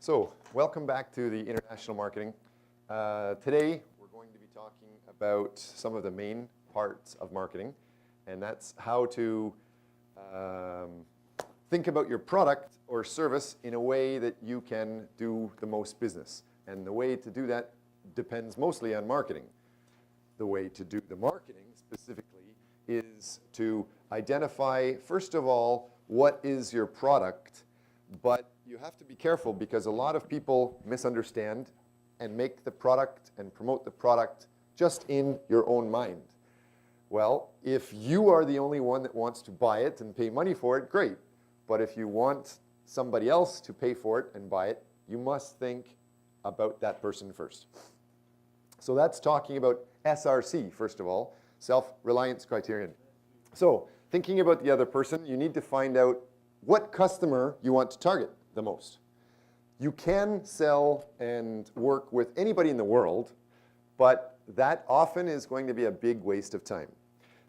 So, welcome back to the International Marketing. Today, we're going to be talking about some of the main parts of marketing, and that's how to think about your product or service in a way that you can do the most business. And the way to do that depends mostly on marketing. The way to do the marketing specifically is to identify, first of all, what is your product, but you have to be careful because a lot of people misunderstand and make the product and promote the product just in your own mind. Well, if you are the only one that wants to buy it and pay money for it, great. But if you want somebody else to pay for it and buy it, you must think about that person first. So that's talking about SRC, first of all, self-reliance criterion. So thinking about the other person, you need to find out what customer you want to target the most. You can sell and work with anybody in the world, but that often is going to be a big waste of time.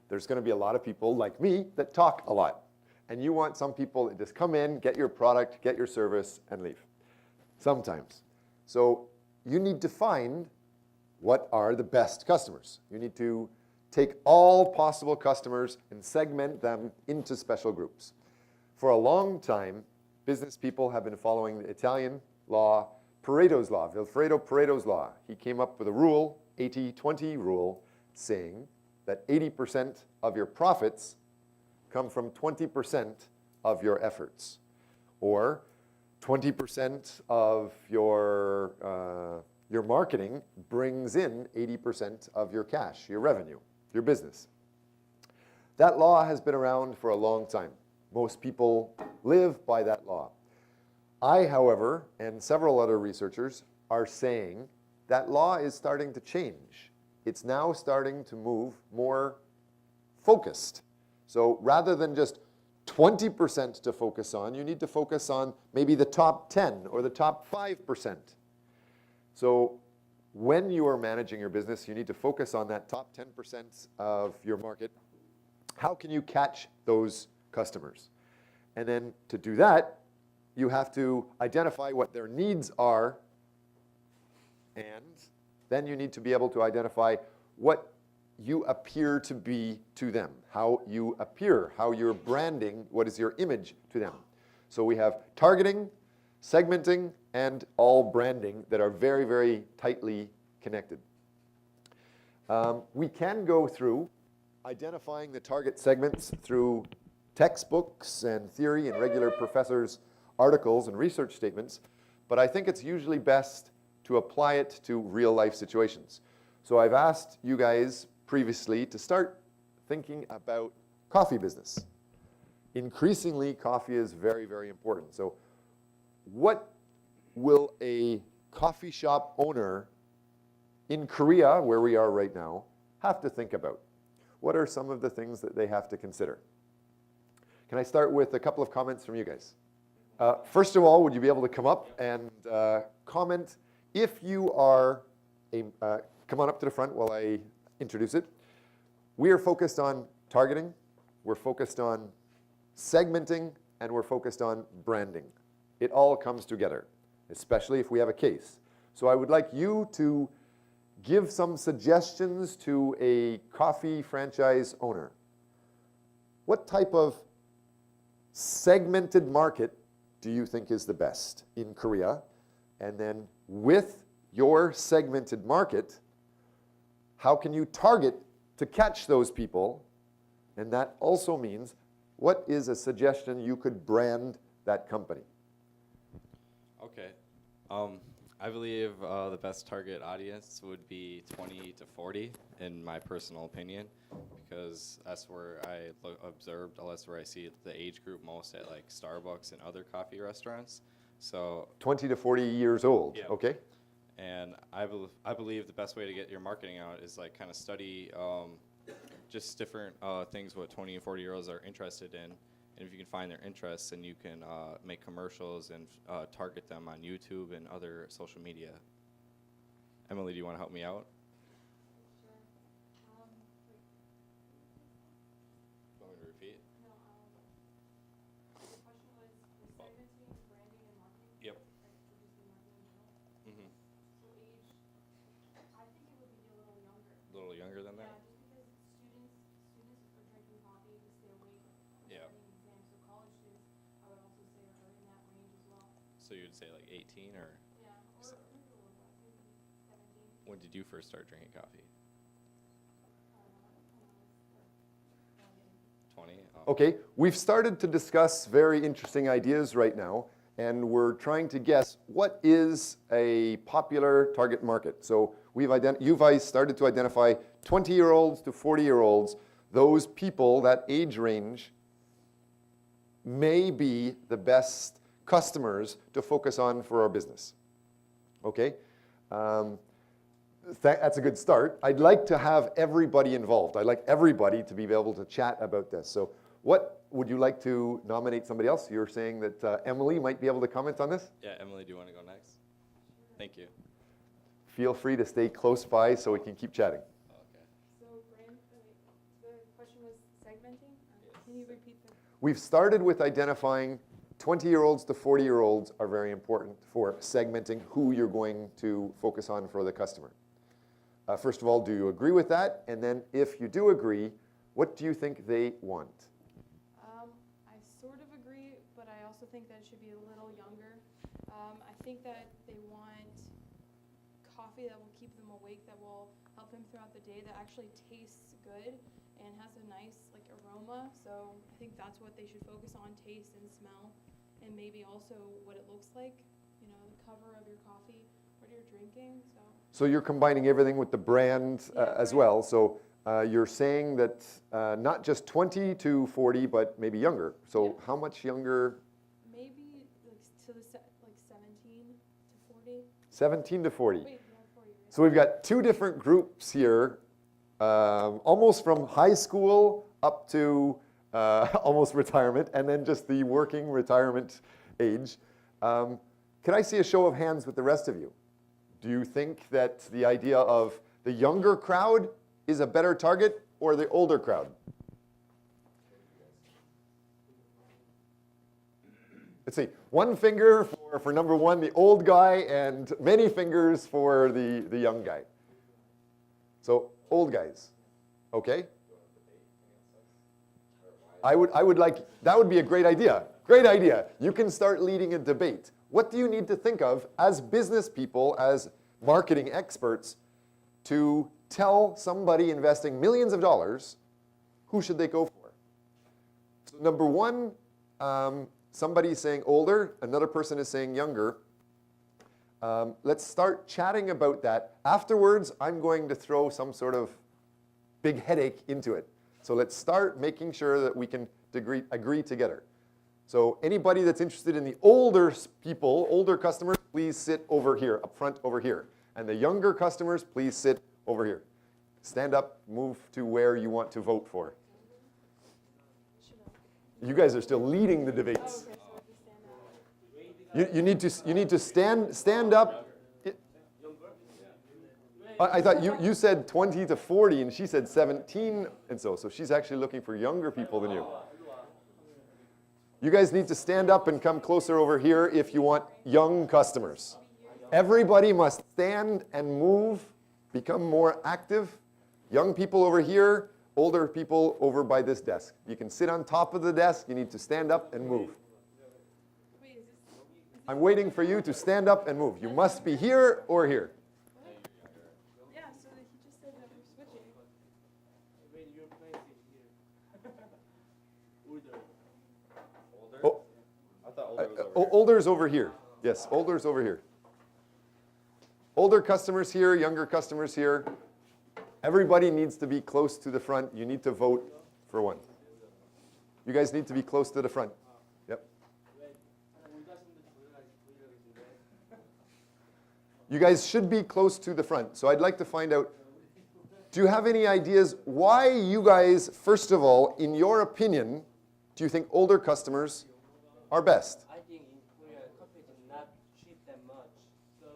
There's going to be a lot of people like me that talk a lot. And you want some people that just come in, get your product, get your service, and leave. Sometimes. So you need to find what are the best customers. You need to take all possible customers and segment them into special groups. For a long time, business people have been following the Italian law, Pareto's law, Vilfredo Pareto's law. He came up with a rule, 80-20 rule, saying that 80% of your profits come from 20% of your efforts, or 20% of your marketing brings in 80% of your cash, your revenue, your business. That law has been around for a long time. Most people live by that law. I, however, and several other researchers are saying that law is starting to change. It's now starting to move more focused. So rather than just 20% to focus on, you need to focus on maybe the top 10 or the top 5%. So when you are managing your business, you need to focus on that top 10% of your market. How can you catch those customers? And then to do that, you have to identify what their needs are, and then you need to be able to identify what you appear to be to them, how you appear, how you're branding, what is your image to them. So we have targeting, segmenting, and all branding that are very, very tightly connected. We can go through identifying the target segments through textbooks and theory and regular professors' articles and research statements, but I think it's usually best to apply it to real-life situations. So I've asked you guys previously to start thinking about coffee business. Increasingly, coffee is very, very important. So what will a coffee shop owner in Korea, where we are right now, have to think about? What are some of the things that they have to consider? Can I start with a couple of comments from you guys? First of all, would you be able to come up and comment if you are come on up to the front while I introduce it. We are focused on targeting, we're focused on segmenting, and we're focused on branding. It all comes together, especially if we have a case. So I would like you to give some suggestions to a coffee franchise owner. What type of segmented market do you think is the best in Korea? And then with your segmented market, how can you target to catch those people? And that also means, what is a suggestion you could brand that company? Okay. I believe the best target audience would be 20 to 40, in my personal opinion, because that's where I observed, that's where I see the age group most at like Starbucks and other coffee restaurants. So 20 to 40 years old, yeah. Okay. And I believe the best way to get your marketing out is like kind of study just different things what 20 and 40-year-olds are interested in. And if you can find their interests, then you can make commercials and target them on YouTube and other social media. Emily, do you want to help me out? Sure. Want me to repeat? No, the question was segmenting, branding, and marketing? Yep. Like, So you'd say like 18 or? Yeah, or maybe a little less, maybe 17. When did you first start drinking coffee? 20? Oh. Okay, we've started to discuss very interesting ideas right now, and we're trying to guess what is a popular target market. So you've guys started to identify 20-year-olds to 40-year-olds. Those people, that age range, may be the best customers to focus on for our business. Okay? That's a good start. I'd like to have everybody involved. I'd like everybody to be able to chat about this. So what would you like to nominate somebody else? You're saying that Emily might be able to comment on this? Yeah, Emily, do you want to go next? Thank you. Feel free to stay close by so we can keep chatting. Okay. So, Grant, the question was segmenting? Can you repeat that? We've started with identifying 20-year-olds to 40-year-olds are very important for segmenting who you're going to focus on for the customer. First of all, do you agree with that? And then if you do agree, what do you think they want? I sort of agree, but I also think that it should be a little younger. I think that they want coffee that will keep them awake, that will help them throughout the day, that actually tastes good and has a nice aroma. So I think that's what they should focus on, taste and smell, and maybe also what it looks like, the cover of your coffee, what you're drinking. So you're combining everything with the brand as well. So you're saying that not just 20 to 40, but maybe younger. So how much younger? Maybe to the 17 to 40. 17 to 40. Wait, no, 40. So we've got two different groups here, almost from high school up to almost retirement, and then just the working retirement age. Can I see a show of hands with the rest of you? Do you think that the idea of the younger crowd is a better target or the older crowd? Let's see, one finger for number one, the old guy, and many fingers for the young guy. So old guys, okay? I would like, that would be a great idea. Great idea. You can start leading a debate. What do you need to think of as business people, as marketing experts, to tell somebody investing millions of dollars, who should they go for? So number one, somebody is saying older, another person is saying younger. Let's start chatting about that. Afterwards, I'm going to throw some sort of big headache into it. So let's start making sure that we can agree together. So anybody that's interested in the older people, older customers, please sit over here, up front over here. And the younger customers, please sit over here. Stand up, move to where you want to vote for. You guys are still leading the debates. You need to stand up. I thought you said 20 to 40 and she said 17 and so she's actually looking for younger people than you. You guys need to stand up and come closer over here if you want young customers. Everybody must stand and move, become more active. Young people over here, older people over by this desk. You can sit on top of the desk. You need to stand up and move. I'm waiting for you to stand up and move. You must be here or here. Yeah, so he just said that we're switching. Oh, I thought older was over here. older's over here. Yes, older's over here. Older customers here, younger customers here. Everybody needs to be close to the front. You need to vote for one. You guys need to be close to the front. Yep. You guys should be close to the front. So I'd like to find out, do you have any ideas why you guys, first of all, in your opinion, do you think older customers are best? I think in Korea, coffee is not cheap that much. So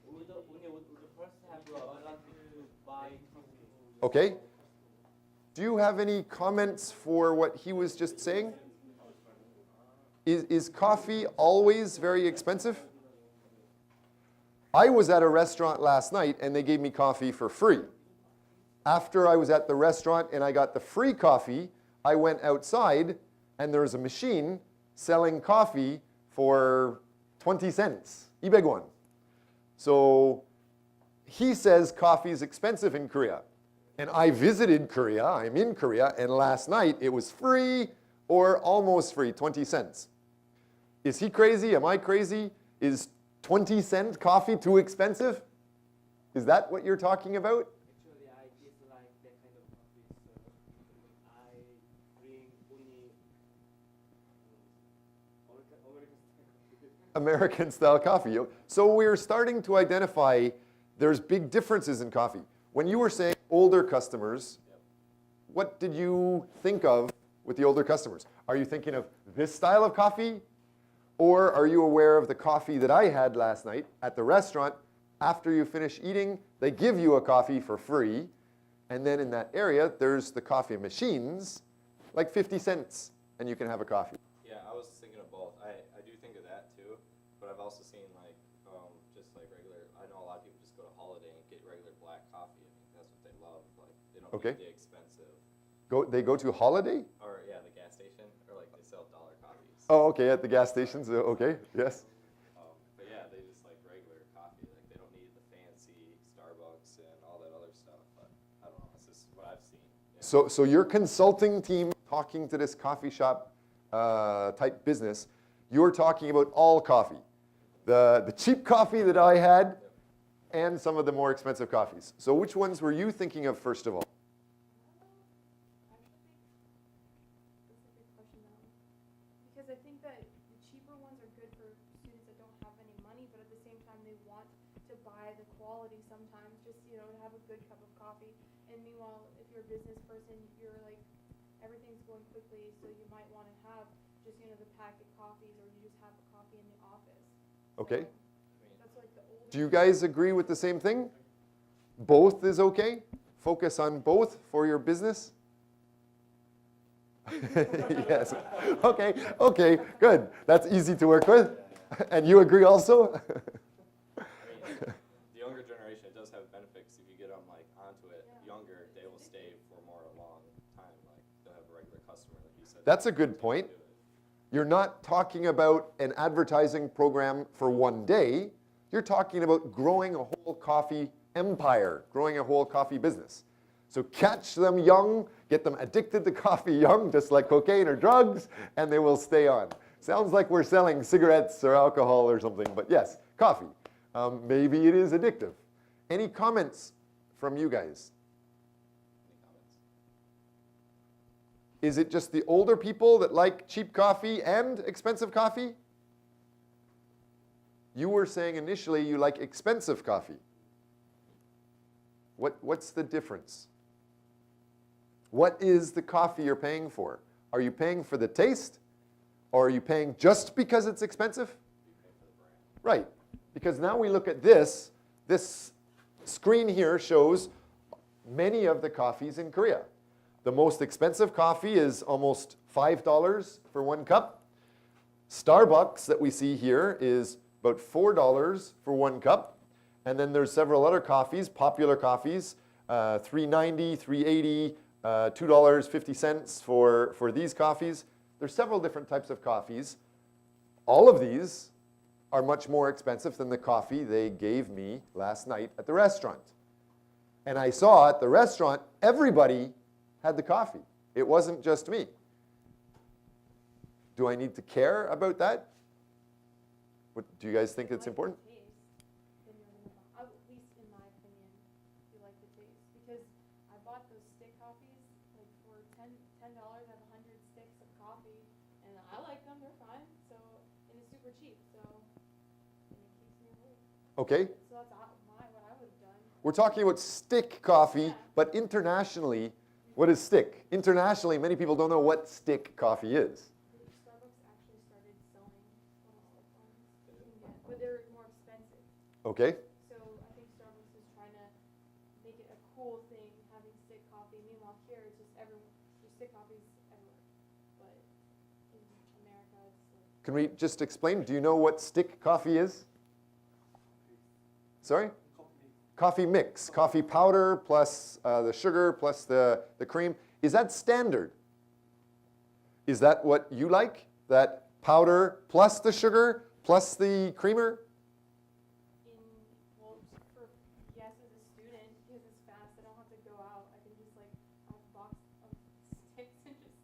we first have the ability to buy coffee. Okay. Do you have any comments for what he was just saying? Is coffee always very expensive? I was at a restaurant last night and they gave me coffee for free. After I was at the restaurant and I got the free coffee, I went outside and there was a machine selling coffee for 20 cents. 이백원. So he says coffee is expensive in Korea. And I visited Korea, I'm in Korea, and last night it was free or almost free, 20 cents. Is he crazy? Am I crazy? Is 20-cent coffee too expensive? Is that what you're talking about? Actually, I dislike that kind of coffee, so I drink only American style coffee. American style coffee. So we're starting to identify there's big differences in coffee. When you were saying older customers, what did you think of with the older customers? Are you thinking of this style of coffee? Or are you aware of the coffee that I had last night at the restaurant? After you finish eating, they give you a coffee for free. And then in that area, there's the coffee machines, like 50 cents, and you can have a coffee. Yeah, I was thinking of both. I do think of that too, but I've also seen like just like regular. I know a lot of people just go to Holiday and get regular black coffee. I mean, that's what they love. Like they don't Okay. get the expensive. They go to Holiday? Or yeah, the gas station, or like they sell dollar coffees. Oh, okay, at the gas stations. Okay, yes. But yeah, they just like regular coffee. Like they don't need the fancy Starbucks and all that other stuff. But I don't know. It's just what I've seen. Yeah. So your consulting team talking to this coffee shop type business, you're talking about all coffee. The cheap coffee that I had and some of the more expensive coffees. So which ones were you thinking of first of all? That's a good question though. Because I think that the cheaper ones are good for students that don't have any money, but at the same time they want to buy the quality sometimes, just to have a good cup of coffee. And meanwhile, if you're a business person, you're like, everything's going quickly, so you might want to have just, the packet coffees, or you just have the coffee in the office. Okay. So that's like the older. Do you guys agree with the same thing? Both is okay? Focus on both for your business? Yes. Okay, good. That's easy to work with. And you agree also? I mean, the younger generation, it does have benefits. If you get them like onto it younger, they will stay for more a long time. Like they'll have a regular customer, like you said. That's a good point. You're not talking about an advertising program for one day. You're talking about growing a whole coffee empire, growing a whole coffee business. So catch them young, get them addicted to coffee young, just like cocaine or drugs, and they will stay on. Sounds like we're selling cigarettes or alcohol or something, but yes, coffee. Maybe it is addictive. Any comments from you guys? Any comments? Is it just the older people that like cheap coffee and expensive coffee? You were saying initially you like expensive coffee. What's the difference? What is the coffee you're paying for? Are you paying for the taste? Or are you paying just because it's expensive? Right. Because now we look at this. This screen here shows many of the coffees in Korea. The most expensive coffee is almost $5 for one cup. Starbucks that we see here is about $4 for one cup. And then there's several other coffees, popular coffees, $3.90, $3.80, $2.50 for these coffees. There's several different types of coffees. All of these are much more expensive than the coffee they gave me last night at the restaurant. And I saw at the restaurant, everybody had the coffee. It wasn't just me. Do I need to care about that? Do you guys think it's important? At least in my opinion, you like the taste. Because I bought those stick coffees, like for $10, I have 100 sticks of coffee, and I like them, they're fine. So, and it's super cheap, so, and it keeps me awake. Okay. So that's what I would have done. We're talking about stick coffee, but internationally, what is stick? Internationally, many people don't know what stick coffee is. Starbucks actually started selling stick ones, but they're more expensive. Okay. So I think Starbucks is trying to make it a cool thing, having stick coffee. Meanwhile, here it's just everywhere. There's stick coffees everywhere. But in America, it's like. Can we just explain? Do you know what stick coffee is? Sorry? Coffee mix. Coffee powder plus the sugar plus the cream. Is that standard? Is that what you like? That powder plus the sugar plus the creamer? Well, yes, as a student, because it's fast, I don't have to go out. I can just like have a box of sticks and just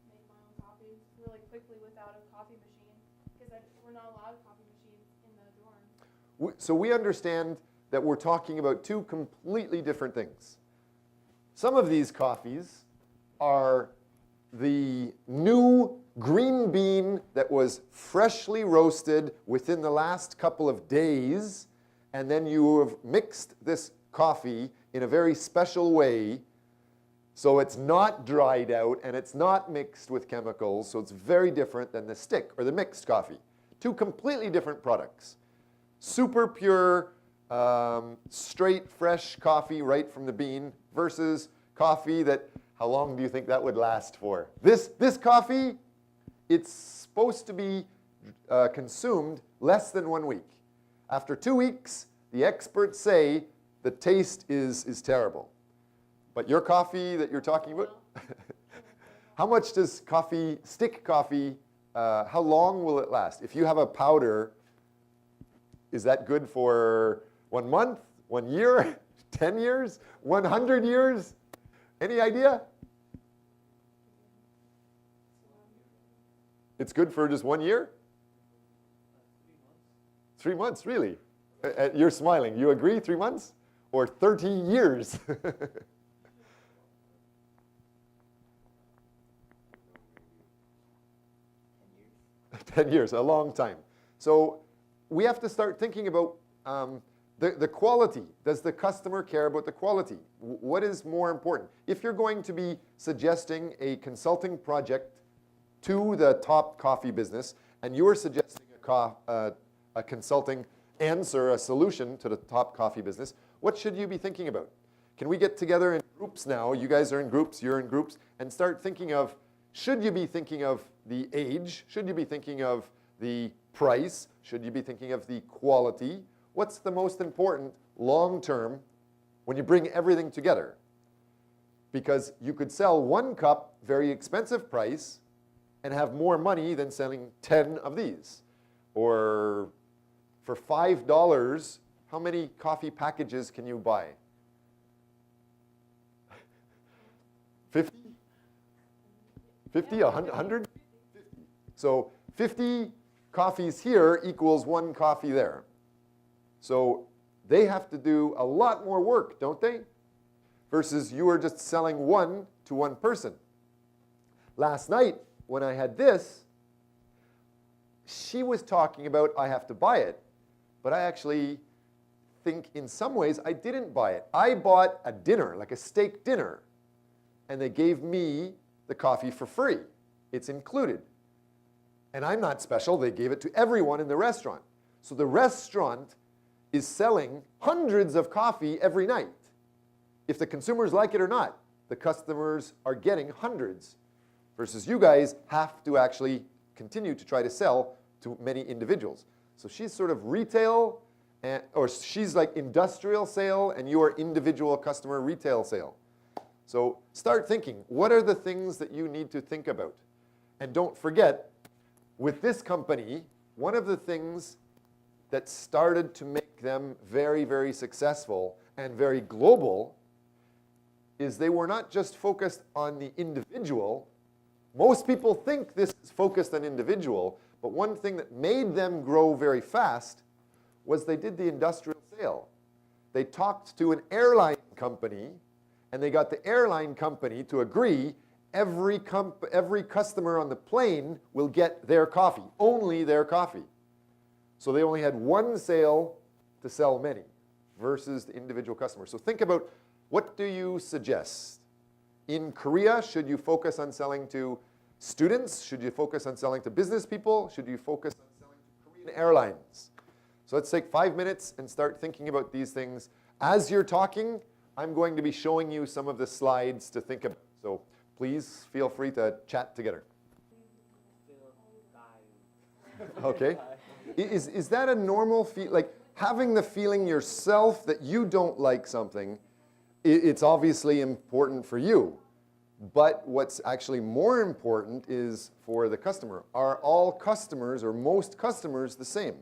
make my own coffee really quickly without a coffee machine, because we're not allowed coffee machines in the dorm. So we understand that we're talking about two completely different things. Some of these coffees are the new green bean that was freshly roasted within the last couple of days, and then you have mixed this coffee in a very special way, so it's not dried out and it's not mixed with chemicals, so it's very different than the stick or the mixed coffee. Two completely different products. Super pure, straight, fresh coffee right from the bean versus coffee that, how long do you think that would last for? This coffee, it's supposed to be consumed less than 1 week. After 2 weeks, the experts say the taste is terrible. But your coffee that you're talking about, how much does stick coffee, how long will it last? If you have a powder, is that good for 1 month, 1 year, 10 years, 100 years? Any idea? It's good for just 1 year? 3 months, really? You're smiling. You agree, 3 months? Or 30 years? 10 years, a long time. So we have to start thinking about the quality. Does the customer care about the quality? What is more important? If you're going to be suggesting a consulting project to the top coffee business, and you're suggesting a consulting answer, a solution to the top coffee business, what should you be thinking about? Can we get together in groups now? You guys are in groups, you're in groups, and start thinking of, should you be thinking of the age? Should you be thinking of the price? Should you be thinking of the quality? What's the most important long term when you bring everything together? Because you could sell 1 cup, very expensive price, and have more money than selling 10 of these. Or for $5, how many coffee packages can you buy? 50? 50? 100? 50. So 50 coffees here equals 1 coffee there. So they have to do a lot more work, don't they? Versus you are just selling 1 to 1 person. Last night, when I had this, she was talking about I have to buy it. But I actually think in some ways I didn't buy it. I bought a dinner, like a steak dinner, and they gave me the coffee for free. It's included. And I'm not special. They gave it to everyone in the restaurant. So the restaurant is selling hundreds of coffee every night. If the consumers like it or not, the customers are getting hundreds. Versus you guys have to actually continue to try to sell to many individuals. So she's sort of retail, or she's like industrial sale, and you are individual customer retail sale. So start thinking, what are the things that you need to think about? And don't forget, with this company, one of the things that started to make them very, very successful and very global is they were not just focused on the individual. Most people think this is focused on individual, but one thing that made them grow very fast was they did the industrial sale. They talked to an airline company, and they got the airline company to agree every customer on the plane will get their coffee, only their coffee. So they only had 1 sale to sell many versus the individual customer. So think about, what do you suggest? In Korea, should you focus on selling to students? Should you focus on selling to business people? Should you focus on selling to Korean airlines? So let's take 5 minutes and start thinking about these things. As you're talking, I'm going to be showing you some of the slides to think about. So please feel free to chat together. Okay. Is that a normal feel? Like having the feeling yourself that you don't like something, it's obviously important for you. But what's actually more important is for the customer. Are all customers or most customers the same?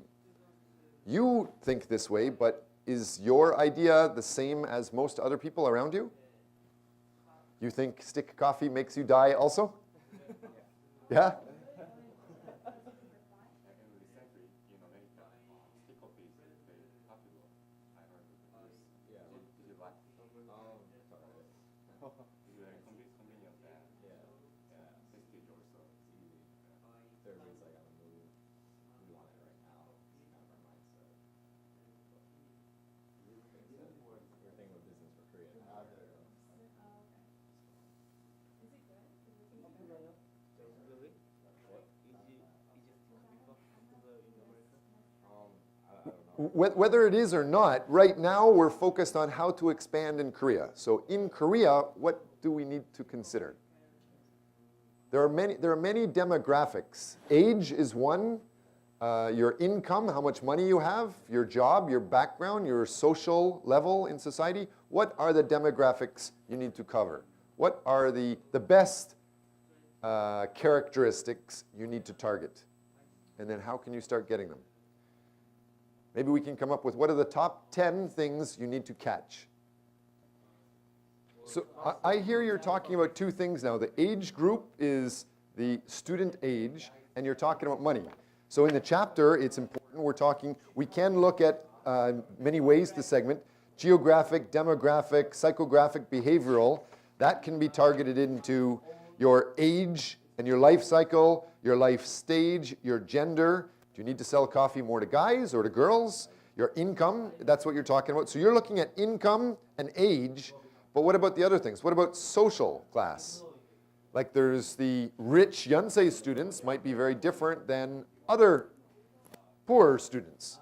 You think this way, but is your idea the same as most other people around you? You think stick coffee makes you die also? Yeah? Whether it is or not, right now we're focused on how to expand in Korea. So in Korea, what do we need to consider? There are many demographics. Age is one. Your income, how much money you have, your job, your background, your social level in society. What are the demographics you need to cover? What are the best characteristics you need to target? And then how can you start getting them? Maybe we can come up with what are the top 10 things you need to catch. So I hear you're talking about two things now. The age group is the student age, and you're talking about money. So in the chapter, it's important. We can look at many ways to segment. Geographic, demographic, psychographic, behavioral. That can be targeted into your age and your life cycle, your life stage, your gender. Do you need to sell coffee more to guys or to girls? Your income, that's what you're talking about. So you're looking at income and age, but what about the other things? What about social class? Like there's the rich Yonsei students might be very different than other poorer students.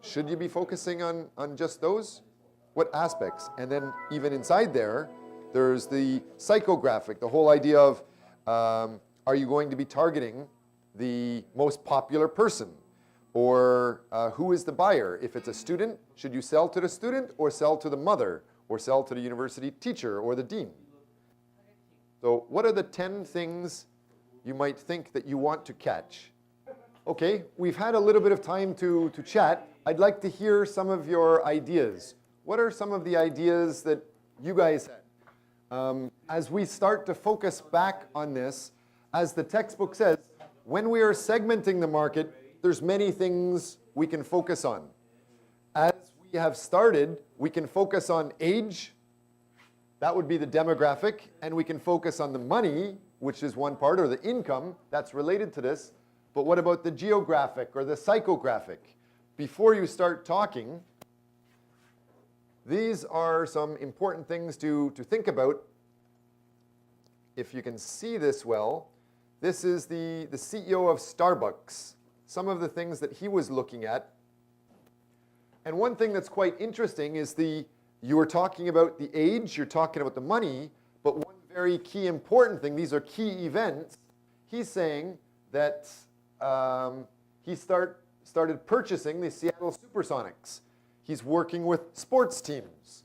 Should you be focusing on just those? What aspects? And then even inside there, there's the psychographic, the whole idea of are you going to be targeting the most popular person? Or who is the buyer? If it's a student, should you sell to the student or sell to the mother or sell to the university teacher or the dean? So what are the 10 things you might think that you want to catch? Okay, we've had a little bit of time to chat. I'd like to hear some of your ideas. What are some of the ideas that you guys had? As we start to focus back on this, as the textbook says, when we are segmenting the market, there's many things we can focus on. As we have started, we can focus on age. That would be the demographic. And we can focus on the money, which is one part, or the income that's related to this. But what about the geographic or the psychographic? Before you start talking, these are some important things to think about. If you can see this well, this is the CEO of Starbucks, some of the things that he was looking at. And one thing that's quite interesting is you were talking about the age, you're talking about the money, but one very key important thing, these are key events. He's saying that he started purchasing the Seattle Supersonics. He's working with sports teams.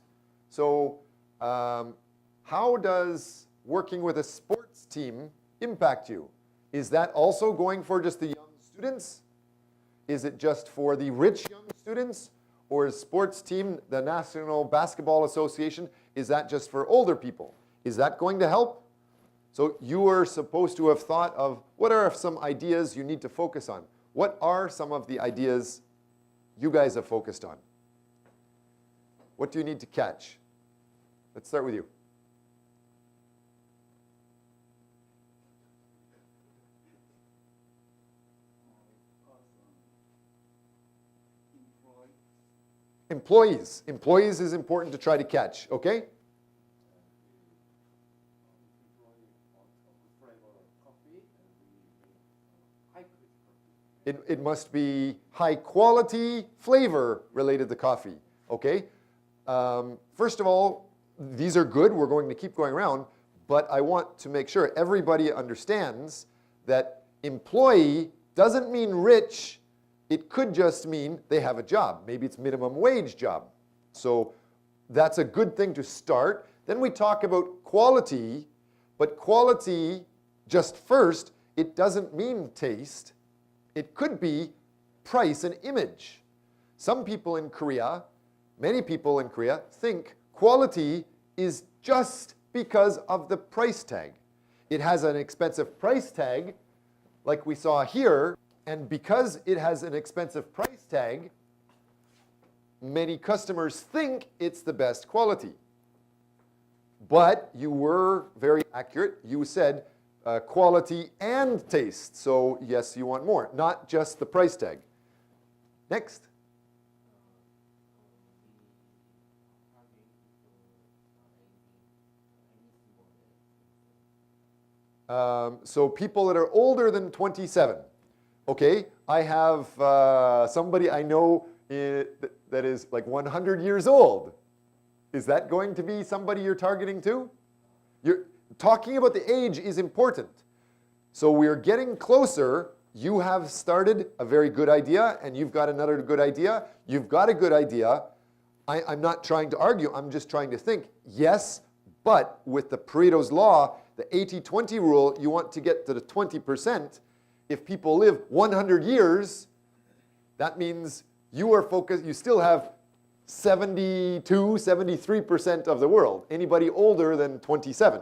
So how does working with a sports team impact you? Is that also going for just the young students? Is it just for the rich young students? Or is sports team, the National Basketball Association, is that just for older people? Is that going to help? So you are supposed to have thought of what are some ideas you need to focus on? What are some of the ideas you guys have focused on? What do you need to catch? Let's start with you. Employees. Employees is important to try to catch, okay? It must be high quality flavor related to coffee, okay? First of all, these are good. We're going to keep going around, but I want to make sure everybody understands that employee doesn't mean rich. It could just mean they have a job. Maybe it's minimum wage job. So that's a good thing to start. Then we talk about quality, But quality, just first, it doesn't mean taste. It could be price and image. Some people in Korea, many people in Korea, think quality is just because of the price tag. It has an expensive price tag, like we saw here, and because it has an expensive price tag, many customers think it's the best quality. But you were very accurate. You said quality and taste. So yes, you want more, not just the price tag. Next. So people that are older than 27. Okay, I have somebody I know that is like 100 years old. Is that going to be somebody you're targeting too? You're talking about the age is important. So we're getting closer. You have started a very good idea, and you've got another good idea. You've got a good idea. I'm not trying to argue. I'm just trying to think. Yes, but with the Pareto's law, the 80-20 rule, you want to get to the 20%. If people live 100 years, that means you are focused, you still have 72, 73% of the world. Anybody older than 27.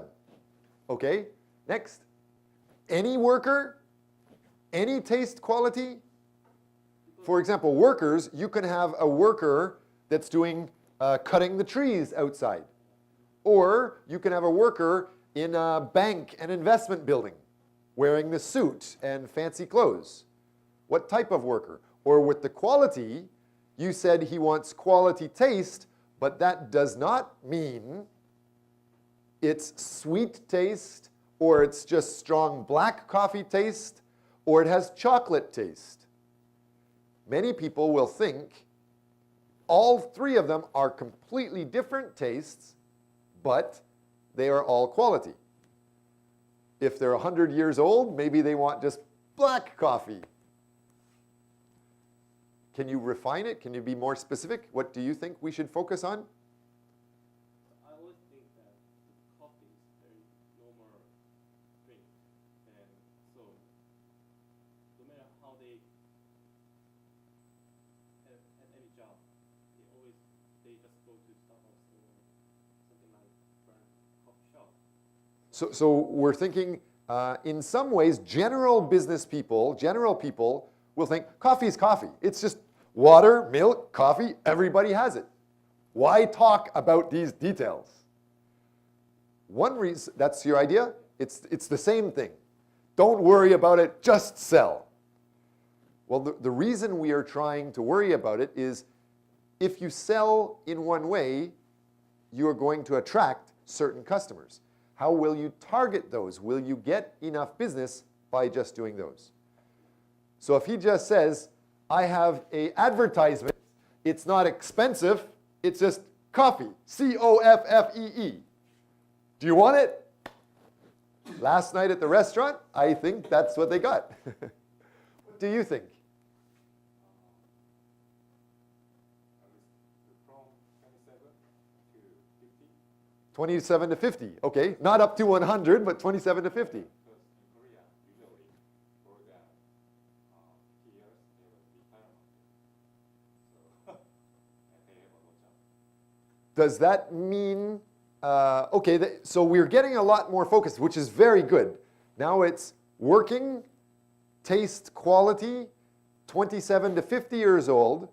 Okay, next. Any worker, any taste quality. For example, workers, you can have a worker that's doing cutting the trees outside. Or you can have a worker in a bank and investment building wearing the suit and fancy clothes. What type of worker? Or with the quality, you said he wants quality taste, but that does not mean it's sweet taste, or it's just strong black coffee taste, or it has chocolate taste. Many people will think all three of them are completely different tastes, but they are all quality. If they're 100 years old, maybe they want just black coffee. Can you refine it? Can you be more specific? What do you think we should focus on? I always think that coffee is very normal drink, and so no matter how they have any job, they just go to Starbucks or something like brand coffee shop. So we're thinking, in some ways, general people will think coffee is coffee. It's just water, milk, coffee, everybody has it. Why talk about these details? One reason, that's your idea? It's the same thing. Don't worry about it, just sell. Well, the reason we are trying to worry about it is if you sell in one way, you are going to attract certain customers. How will you target those? Will you get enough business by just doing those? So if he just says, I have an advertisement, it's not expensive, it's just coffee, C-O-F-F-E-E. Do you want it? Last night at the restaurant, I think that's what they got. What do you think? 27 to 50, okay. Not up to 100, but 27 to 50. Does that mean, okay, so we're getting a lot more focused, which is very good. Now it's working, taste, quality, 27 to 50 years old.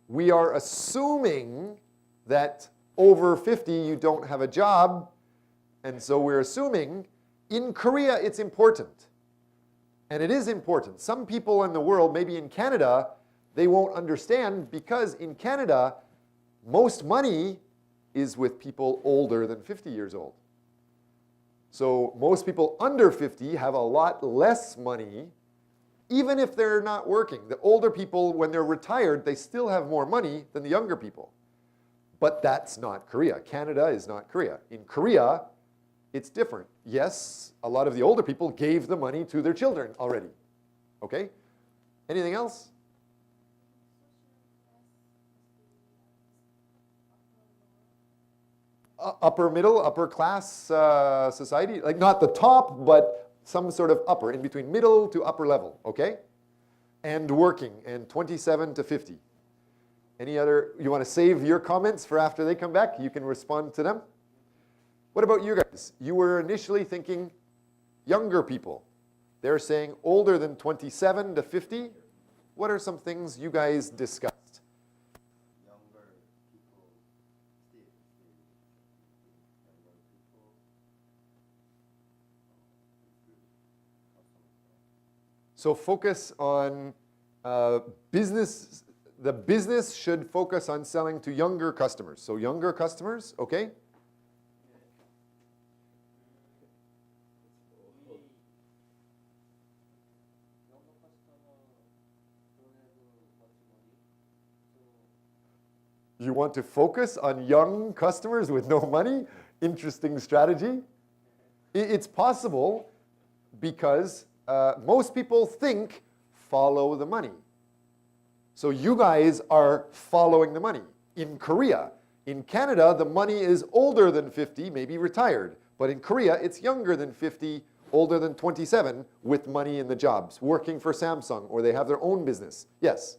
We are assuming that over 50 you don't have a job, and so we're assuming in Korea it's important. And it is important. Some people in the world, maybe in Canada, they won't understand because in Canada, most money is with people older than 50 years old. So most people under 50 have a lot less money, even if they're not working. The older people, when they're retired, they still have more money than the younger people. But that's not Korea. Canada is not Korea. In Korea, it's different. Yes, a lot of the older people gave the money to their children already. Okay? Anything else? upper middle, upper class society, like not the top, but some sort of upper, in between middle to upper level, okay? And working, and 27 to 50. Any other, you want to save your comments for after they come back? You can respond to them. What about you guys? You were initially thinking younger people. They're saying older than 27 to 50. What are some things you guys discussed? Younger people, still younger people. So focus on business. The business should focus on selling to younger customers. So younger customers, okay? You want to focus on young customers with no money? Interesting strategy. It's possible because most people think follow the money. So you guys are following the money. In Korea, in Canada, the money is older than 50, maybe retired. But in Korea, it's younger than 50, older than 27, with money in the jobs, working for Samsung, or they have their own business. Yes.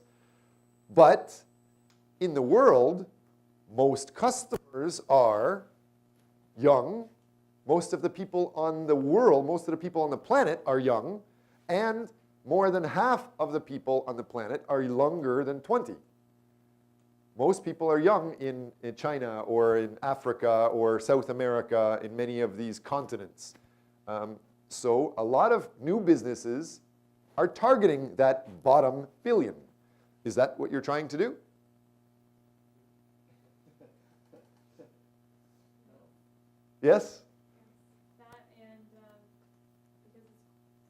But in the world, most customers are young. Most of the people on the world, most of the people on the planet are young. And more than half of the people on the planet are younger than 20. Most people are young in China or in Africa or South America, in many of these continents. So a lot of new businesses are targeting that bottom billion. Is that what you're trying to do? Yes? That and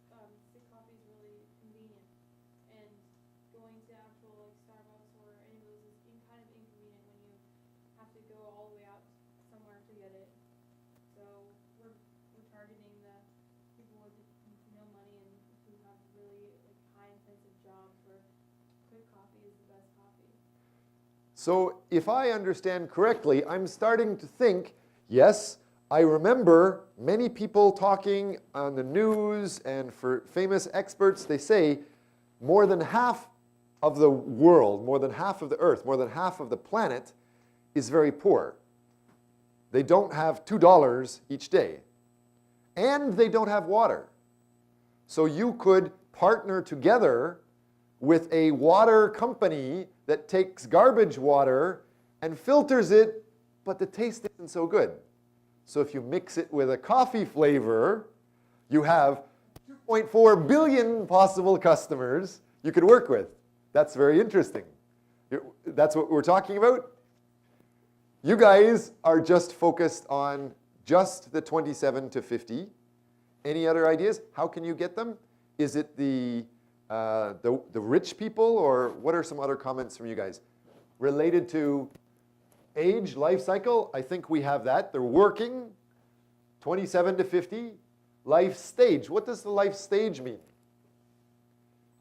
because sick coffee is really convenient, and going to actual like Starbucks or any of those is kind of inconvenient when you have to go all the way out somewhere to get it. So we're targeting the people with no money and who have really like high intensive jobs where quick coffee is the best coffee. So if I understand correctly, I'm starting to think, yes, I remember many people talking on the news and for famous experts, they say more than half of the world, more than half of the earth, more than half of the planet is very poor. They don't have $2 each day. And they don't have water. So you could partner together with a water company that takes garbage water and filters it, but the taste isn't so good. So if you mix it with a coffee flavor, you have 2.4 billion possible customers you could work with. That's very interesting. That's what we're talking about. You guys are just focused on just the 27 to 50. Any other ideas? How can you get them? Is it the rich people, or what are some other comments from you guys? Related to age, life cycle, I think we have that. They're working, 27 to 50. Life stage, what does the life stage mean?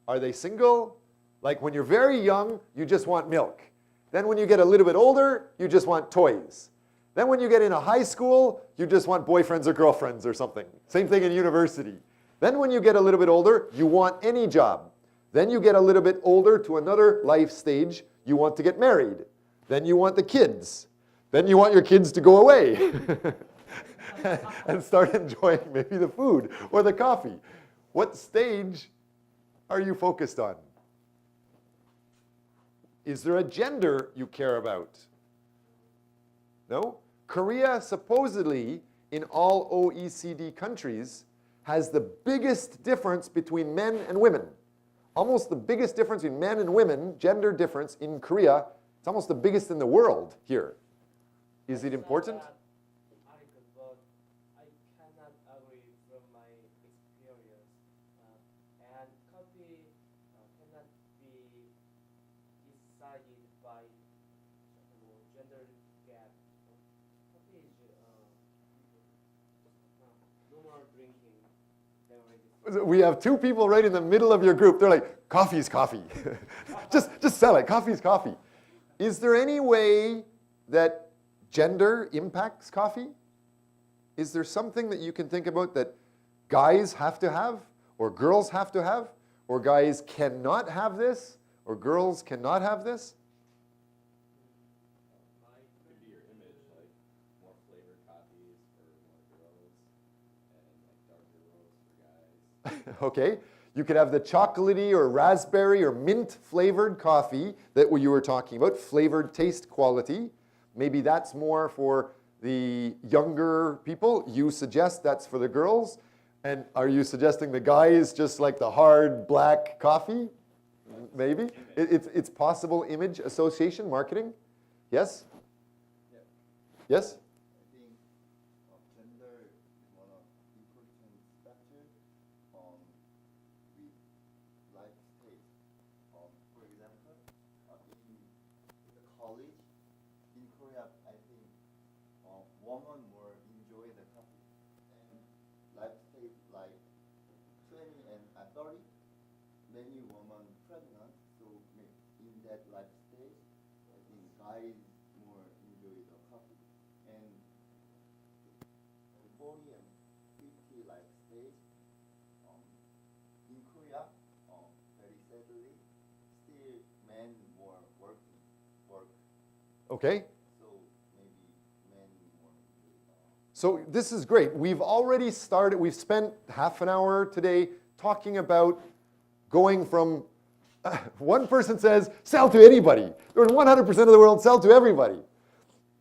Are they single? Like when you're very young, you just want milk. Then when you get a little bit older, you just want toys. Then when you get into high school, you just want boyfriends or girlfriends or something. Same thing in university. Then when you get a little bit older, you want any job. Then you get a little bit older to another life stage, you want to get married. Then you want the kids. Then you want your kids to go away and start enjoying maybe the food or the coffee. What stage are you focused on? Is there a gender you care about? No? Korea, supposedly, in all OECD countries, has the biggest difference between men and women. Almost the biggest difference between men and women, gender difference in Korea. It's almost the biggest in the world here. Is it important? But I cannot agree from my experience. And coffee cannot be decided by gender gap. Coffee is no more drinking beverages. We have two people right in the middle of your group. They're like, coffee's coffee. just sell it. Coffee's coffee. Is there any way that gender impacts coffee? Is there something that you can think about that guys have to have, or girls have to have, or guys cannot have this, or girls cannot have this? Could be your image, like more flavored coffees for more girls and like darker roasts for guys. Okay, you could have the chocolatey or raspberry or mint flavored coffee that you were talking about, flavored taste quality. Maybe that's more for the younger people. You suggest that's for the girls. And are you suggesting the guys just like the hard black coffee? Maybe. It's possible image association marketing. Yes? Yeah. Yes? I think gender is one of important factors with life stage. For example, in the college in Korea, I think women more enjoy the coffee, and life stage like 20 and 30, many women pregnant. So in that life stage, I think guys more enjoy the coffee. And 40 and 50 life stage, in Korea, very sadly, still men more work. Okay. So maybe men more enjoy So this is great. We've already started, we've spent half an hour today talking about going from, one person says, sell to anybody. Or 100% of the world, sell to everybody.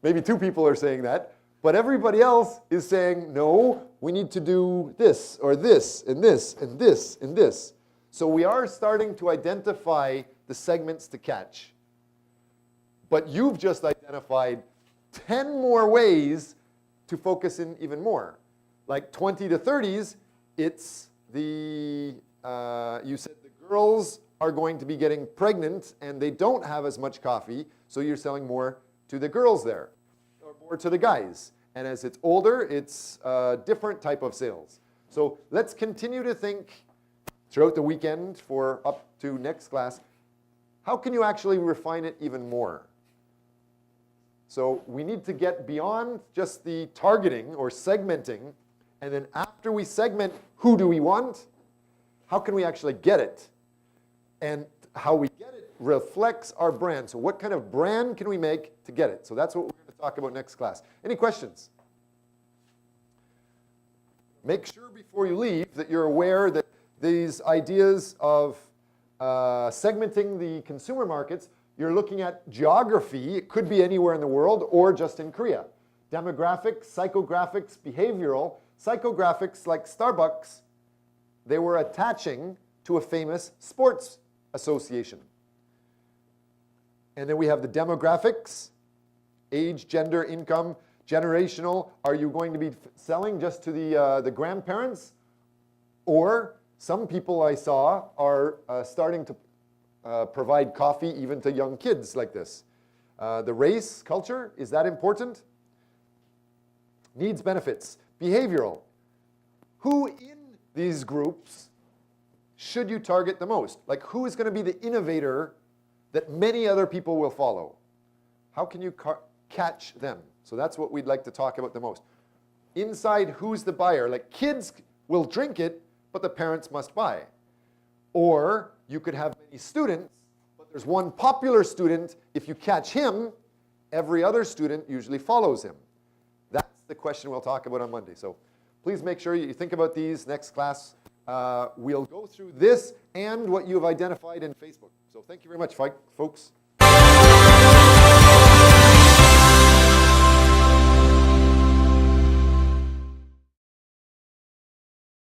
Maybe two people are saying that. But everybody else is saying, no, we need to do this, or this, and this, and this, and this. So we are starting to identify the segments to catch. But you've just identified 10 more ways to focus in even more. Like 20 to 30s, it's the, you said the girls are going to be getting pregnant and they don't have as much coffee, so you're selling more to the girls there, or more to the guys. And as it's older, it's a different type of sales. So let's continue to think throughout the weekend for up to next class, how can you actually refine it even more? So we need to get beyond just the targeting or segmenting, and then after we segment, who do we want? How can we actually get it? And how we get it reflects our brand. So what kind of brand can we make to get it? So that's what we're going to talk about next class. Any questions? Make sure before you leave that you're aware that these ideas of segmenting the consumer markets, you're looking at geography. It could be anywhere in the world or just in Korea. Demographics, psychographics, behavioral. Psychographics, like Starbucks, they were attaching to a famous sports association. And then we have the demographics, age, gender, income, generational. Are you going to be selling just to the grandparents? Or some people I saw are starting to provide coffee even to young kids like this. The race, culture, is that important? Needs, benefits, behavioral. Who in these groups should you target the most? Like who is going to be the innovator that many other people will follow? How can you catch them? So that's what we'd like to talk about the most. Inside, who's the buyer? Like kids will drink it, but the parents must buy. Or you could have many students, but there's one popular student. If you catch him, every other student usually follows him. That's the question we'll talk about on Monday. So please make sure you think about these next class. We'll go through this and what you've identified in Facebook. So thank you very much, folks.